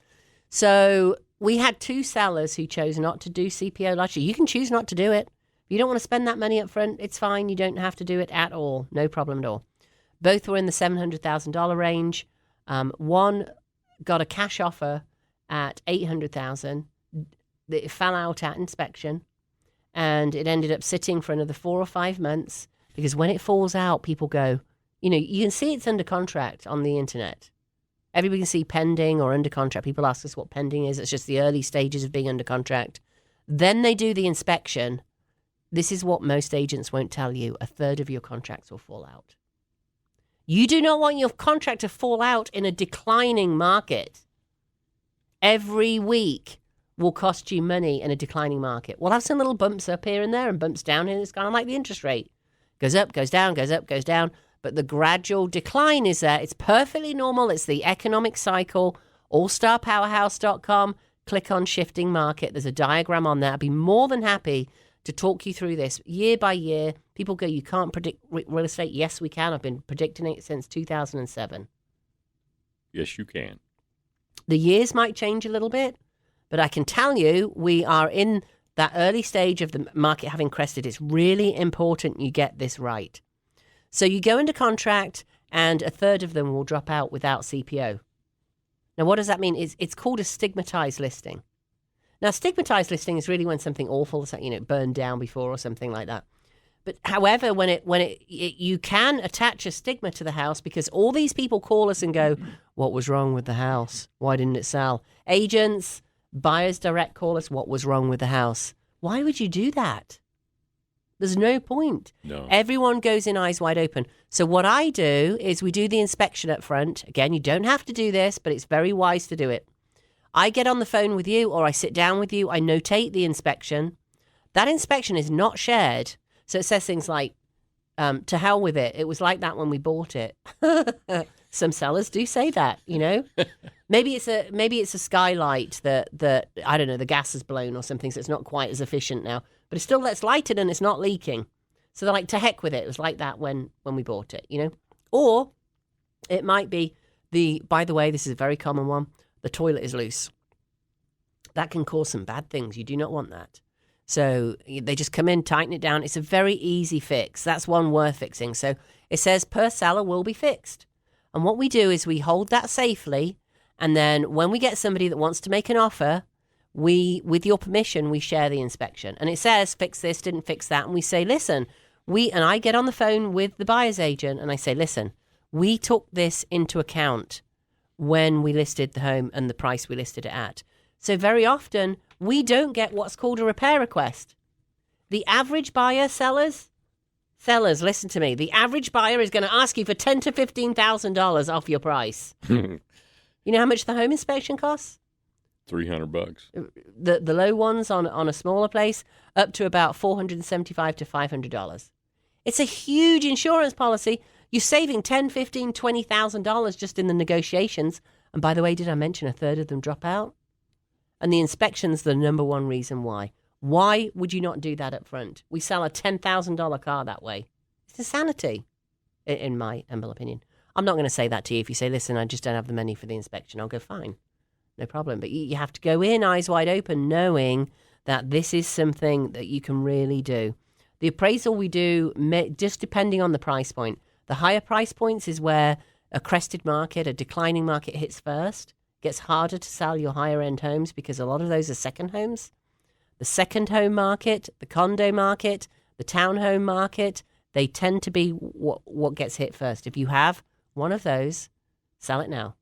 So we had 2 sellers who chose not to do CPO last year. You can choose not to do it. If you don't want to spend that money up front, it's fine. You don't have to do it at all. No problem at all. Both were in the $700,000 range. One got a cash offer at $800,000. It fell out at inspection, and it ended up sitting for another 4 or 5 months, because when it falls out, people go, you can see it's under contract on the internet. Everybody can see pending or under contract. People ask us what pending is. It's just the early stages of being under contract. Then they do the inspection. This is what most agents won't tell you. 1/3 of your contracts will fall out. You do not want your contract to fall out in a declining market. Every week will cost you money in a declining market. We'll have some little bumps up here and there and bumps down here. It's kind of like the interest rate. Goes up, goes down, goes up, goes down. But the gradual decline is there. It's perfectly normal. It's the economic cycle. allstarpowerhouse.com. Click on shifting market. There's a diagram on there. I'd be more than happy to talk you through this year by year. People go, you can't predict real estate. Yes, we can. I've been predicting it since 2007. Yes, you can. The years might change a little bit, but I can tell you we are in that early stage of the market having crested. It's really important you get this right. So you go into contract, and 1/3 of them will drop out without CPO. Now, what does that mean? It's called a stigmatized listing. Now, stigmatized listing is really when something awful, burned down before or something like that. But however, when you can attach a stigma to the house, because all these people call us and go, what was wrong with the house? Why didn't it sell? Agents, buyers direct call us, what was wrong with the house? Why would you do that? There's no point. No. Everyone goes in eyes wide open. So what I do is we do the inspection up front. Again, you don't have to do this, but it's very wise to do it. I get on the phone with you, or I sit down with you. I notate the inspection. That inspection is not shared. So it says things like, to hell with it. It was like that when we bought it. Some sellers do say that, Maybe it's a skylight that I don't know, the gas has blown or something, so it's not quite as efficient now. But it's still, it's lighted and it's not leaking. So they're like, to heck with it. It was like that when we bought it, Or it might be by the way, this is a very common one, the toilet is loose. That can cause some bad things. You do not want that. So they just come in, tighten it down. It's a very easy fix. That's one worth fixing. So it says per seller will be fixed. And what we do is we hold that safely. And then when we get somebody that wants to make an offer, with your permission, we share the inspection. And it says, fix this, didn't fix that. And we say, listen, and I get on the phone with the buyer's agent and I say, listen, we took this into account when we listed the home and the price we listed it at. So very often we don't get what's called a repair request. The average buyer, sellers, listen to me. The average buyer is going to ask you for $10,000 to $15,000 off your price. You know how much the home inspection costs? $300. The low ones on a smaller place, up to about $475 to $500. It's a huge insurance policy. You're saving $10,000, $15,000, $20,000 just in the negotiations. And by the way, did I mention a third of them drop out? And the inspection's the number one reason why. Why would you not do that up front? We sell a $10,000 car that way. It's insanity, in my humble opinion. I'm not going to say that to you if you say, listen, I just don't have the money for the inspection. I'll go, fine, no problem. But you have to go in eyes wide open knowing that this is something that you can really do. The appraisal we do, just depending on the price point. The higher price points is where a crested market, a declining market hits first. It gets harder to sell your higher end homes because a lot of those are second homes. The second home market, the condo market, the townhome market, they tend to be what gets hit first. If you have one of those, sell it now.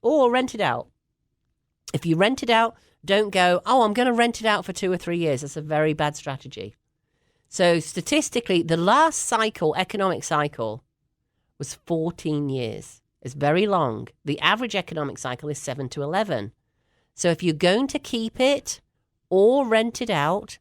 Or rent it out. If you rent it out, don't go, I'm going to rent it out for 2 or 3 years. That's a very bad strategy. So statistically, the last cycle, economic cycle, was 14 years. It's very long. The average economic cycle is 7 to 11. So if you're going to keep it or rent it out,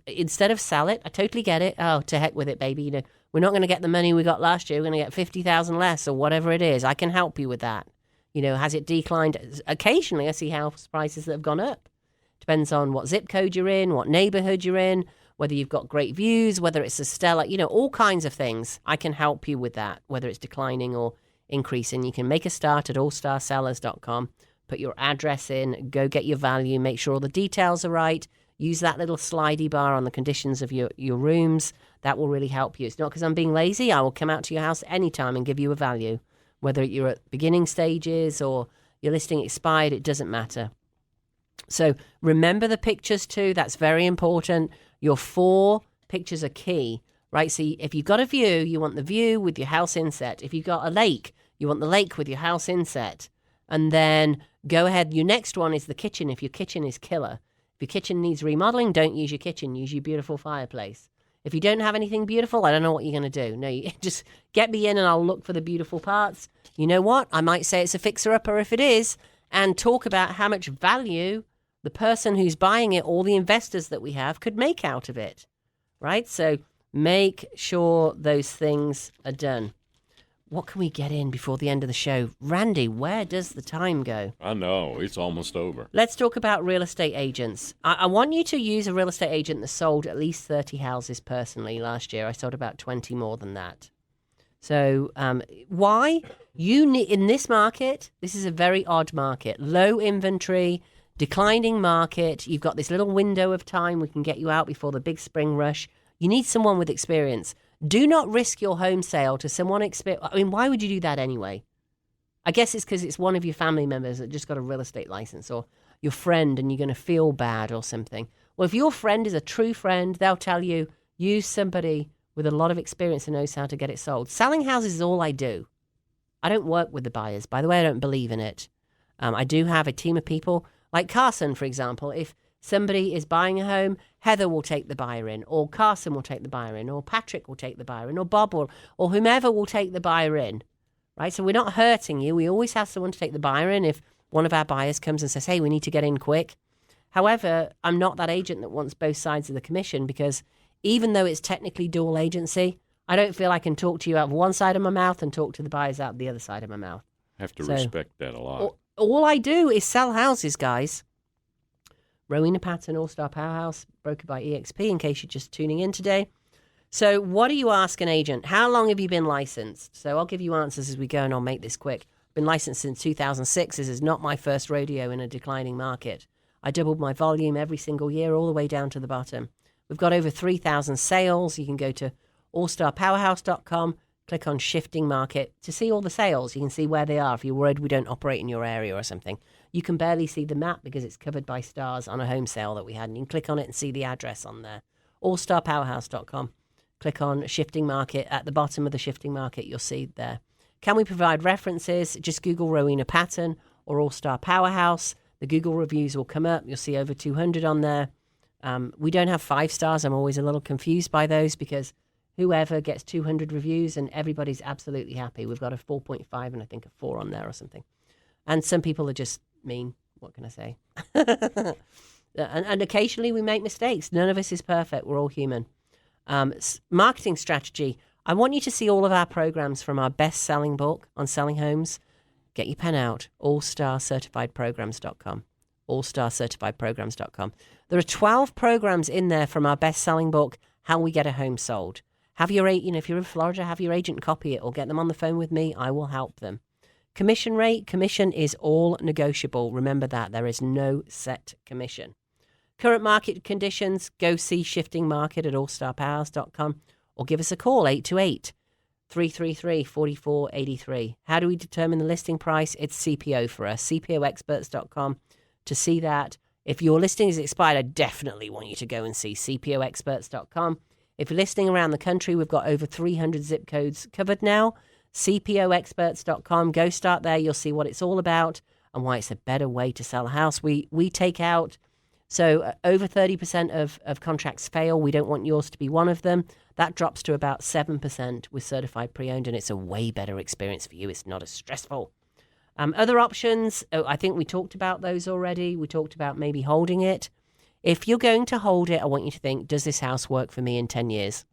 instead of sell it, I totally get it. Oh, to heck with it, baby. We're not going to get the money we got last year. We're going to get 50,000 less or whatever it is. I can help you with that. Has it declined? Occasionally, I see house prices that have gone up. Depends on what zip code you're in, what neighborhood you're in, whether you've got great views, whether it's a stellar, all kinds of things. I can help you with that, whether it's declining or increasing. You can make a start at allstarsellers.com. Put your address in, go get your value, make sure all the details are right. Use that little slidey bar on the conditions of your rooms. That will really help you. It's not because I'm being lazy. I will come out to your house anytime and give you a value. Whether you're at beginning stages or your listing expired, it doesn't matter. So remember the pictures too. That's very important. Your 4 pictures are key, right? So if you've got a view, you want the view with your house inset. If you've got a lake, you want the lake with your house inset. And then go ahead. Your next one is the kitchen. If your kitchen is killer. If your kitchen needs remodeling, don't use your kitchen. Use your beautiful fireplace. If you don't have anything beautiful, I don't know what you're going to do. No, you just get me in and I'll look for the beautiful parts. You know what? I might say it's a fixer-upper if it is, and talk about how much value the person who's buying it or the investors that we have could make out of it, right? So make sure those things are done. What can we get in before the end of the show? Randy, where does the time go? I know. It's almost over. Let's talk about real estate agents. I want you to use a real estate agent that sold at least 30 houses personally last year. I sold about 20 more than that. So why? In this market, this is a very odd market. Low inventory, declining market. You've got this little window of time. We can get you out before the big spring rush. You need someone with experience. Do not risk your home sale to someone why would you do that anyway? I guess it's because it's one of your family members that just got a real estate license, or your friend, and you're going to feel bad or something. Well, if your friend is a true friend, they'll tell you, use somebody with a lot of experience and knows how to get it sold. Selling houses is all I do. I don't work with the buyers. By the way, I don't believe in it. I do have a team of people, like Carson, for example. If somebody is buying a home, Heather will take the buyer in, or Carson will take the buyer in, or Patrick will take the buyer in, or Bob or whomever will take the buyer in, right? So we're not hurting you. We always have someone to take the buyer in if one of our buyers comes and says, hey, we need to get in quick. However, I'm not that agent that wants both sides of the commission, because even though it's technically dual agency, I don't feel I can talk to you out of one side of my mouth and talk to the buyers out the other side of my mouth. Have to respect that a lot. All I do is sell houses, guys. Rowena Patton, All-Star Powerhouse, broker by EXP, in case you're just tuning in today. So what do you ask an agent? How long have you been licensed? So I'll give you answers as we go, and I'll make this quick. I've been licensed since 2006. This is not my first rodeo in a declining market. I doubled my volume every single year, all the way down to the bottom. We've got over 3,000 sales. You can go to allstarpowerhouse.com, click on Shifting Market to see all the sales. You can see where they are. If you're worried we don't operate in your area or something, you can barely see the map because it's covered by stars on a home sale that we had. And you can click on it and see the address on there. allstarpowerhouse.com. Click on Shifting Market. At the bottom of the Shifting Market, you'll see there. Can we provide references? Just Google Rowena Patton or All Star Powerhouse. The Google reviews will come up. You'll see over 200 on there. We don't have 5 stars. I'm always a little confused by those because whoever gets 200 reviews and everybody's absolutely happy. We've got a 4.5 and I think a 4 on there or something. And some people are just mean. What can I say? and occasionally we make mistakes. None of us is perfect. We're all human. Marketing strategy. I want you to see all of our programs from our best-selling book on selling homes. Get your pen out. allstarcertifiedprograms.com. allstarcertifiedprograms.com. There are 12 programs in there from our best-selling book, How We Get a Home Sold. Have your if you're in Florida, have your agent copy it or get them on the phone with me. I will help them. Commission rate. Commission is all negotiable. Remember that. There is no set commission. Current market conditions. Go see Shifting Market at allstarpowerhouse.com or give us a call, 828-333-4483. How do we determine the listing price? It's CPO for us, cpoexperts.com to see that. If your listing is expired, I definitely want you to go and see cpoexperts.com. If you're listing around the country, we've got over 300 zip codes covered now. cpoexperts.com. Go start there. You'll see what it's all about and why it's a better way to sell a house. We take out, over 30% of contracts fail. We don't want yours to be one of them. That drops to about 7% with certified pre-owned, and it's a way better experience for you. It's not as stressful. Other options, I think we talked about those already. We talked about maybe holding it. If you're going to hold it, I want you to think, does this house work for me in 10 years?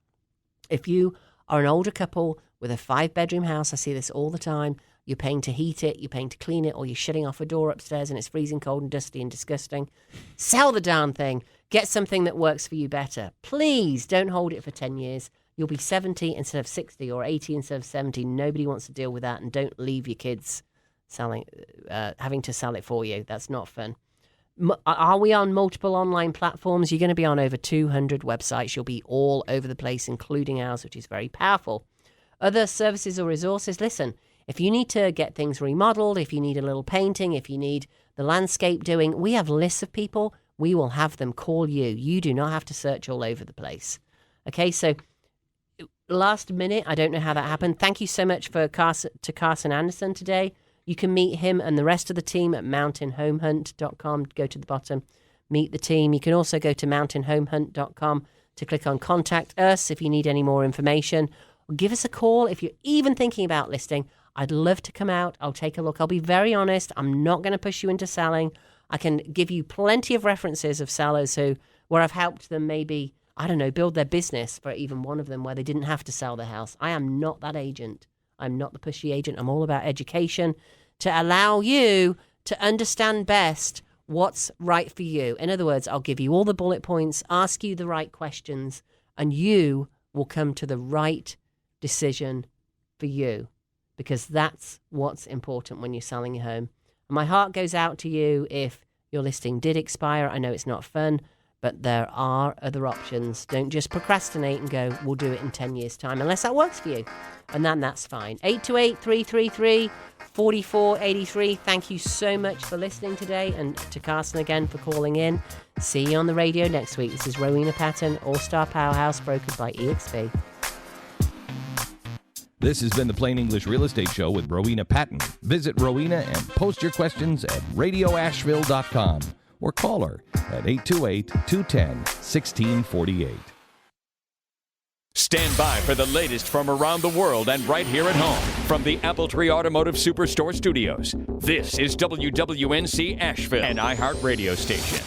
If you are an older couple with a 5-bedroom house, I see this all the time, you're paying to heat it, you're paying to clean it, or you're shutting off a door upstairs and it's freezing cold and dusty and disgusting. Sell the darn thing. Get something that works for you better. Please don't hold it for 10 years. You'll be 70 instead of 60 or 80 instead of 70. Nobody wants to deal with that, and don't leave your kids having to sell it for you. That's not fun. Are we on multiple online platforms? You're going to be on over 200 websites. You'll be all over the place, including ours, which is very powerful. Other services or resources, listen, if you need to get things remodeled, if you need a little painting, if you need the landscape doing, we have lists of people. We will have them call you. You do not have to search all over the place. Okay, so last minute, I don't know how that happened. Thank you so much to Carson Anderson today. You can meet him and the rest of the team at mountainhomehunt.com. Go to the bottom, meet the team. You can also go to mountainhomehunt.com to click on Contact Us if you need any more information. Or give us a call if you're even thinking about listing. I'd love to come out. I'll take a look. I'll be very honest. I'm not going to push you into selling. I can give you plenty of references of sellers where I've helped them maybe, build their business for even one of them where they didn't have to sell their house. I am not that agent. I'm not the pushy agent. I'm all about education to allow you to understand best what's right for you. In other words, I'll give you all the bullet points, ask you the right questions, and you will come to the right decision for you, because that's what's important when you're selling your home. And my heart goes out to you if your listing did expire. I know it's not fun, but there are other options. Don't just procrastinate and go, we'll do it in 10 years' time, unless that works for you. And then that's fine. 828-333-4483. Thank you so much for listening today, and to Carson again for calling in. See you on the radio next week. This is Rowena Patton, All-Star Powerhouse, brokered by EXP. This has been the Plain English Real Estate Show with Rowena Patton. Visit Rowena and post your questions at radioasheville.com or call her at 828-210-1648. Stand by for the latest from around the world and right here at home from the Appletree Automotive Superstore Studios. This is WWNC Asheville, an iHeart radio station.